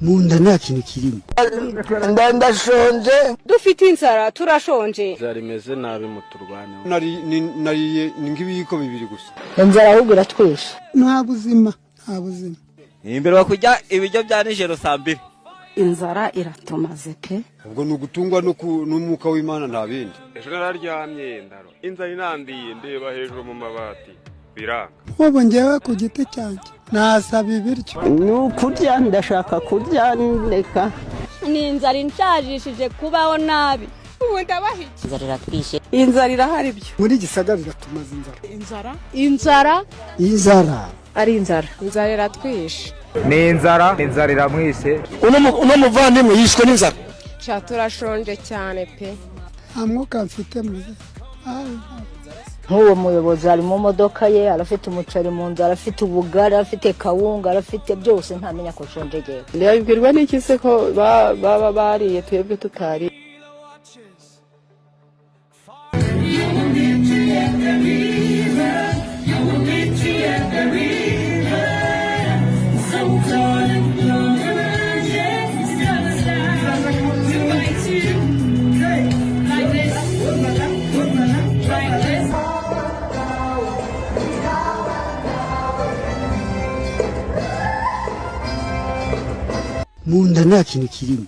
mu nda nta kintu kirimo. Ndashonje, dufite inzara, turashonje. Zarimeze nabi muturwane. Nariye ngibiko bibiri gusa. Inzara ahubwo iratwishe. Nta buzima. Imbere bakujya ibijyo bya nijoro saa 2. Inzara iratumaze pe. Ubwo nugutungwa n'umwuka w'Imana nta bindi. Ejo nararyamye ndaro. Inzara inandiye ndeba hejuru mu mabati. Biranga. Ubu ngewe ku giti cyanjye nasaba ibiryo. Nukurya ndashaka kurya ndeka. Ni inzara inshajishije kubaho nabi. Ubu ndabahije. Inzara iratwishe. Inzara iraharibye. Muri gisagara iratumaze Inzara. Inzara. Ari inzara. Inzara iratwishe. ni inzara iramwishe. Uno muvandimwe yishwe n'inzara. Cha turashonje cyane pe. Amwuka mfite muze. Nk'uwo muyobozi ari mu modoka ye, arafite umuceri mu nzara, arafite ubugari, arafite kawunga, arafite byose ntamenya ko shonjegeye. Ndabibwirwa n'iki se ko baba bariye twebwe tutari. Mu nda nta kintu kirimo.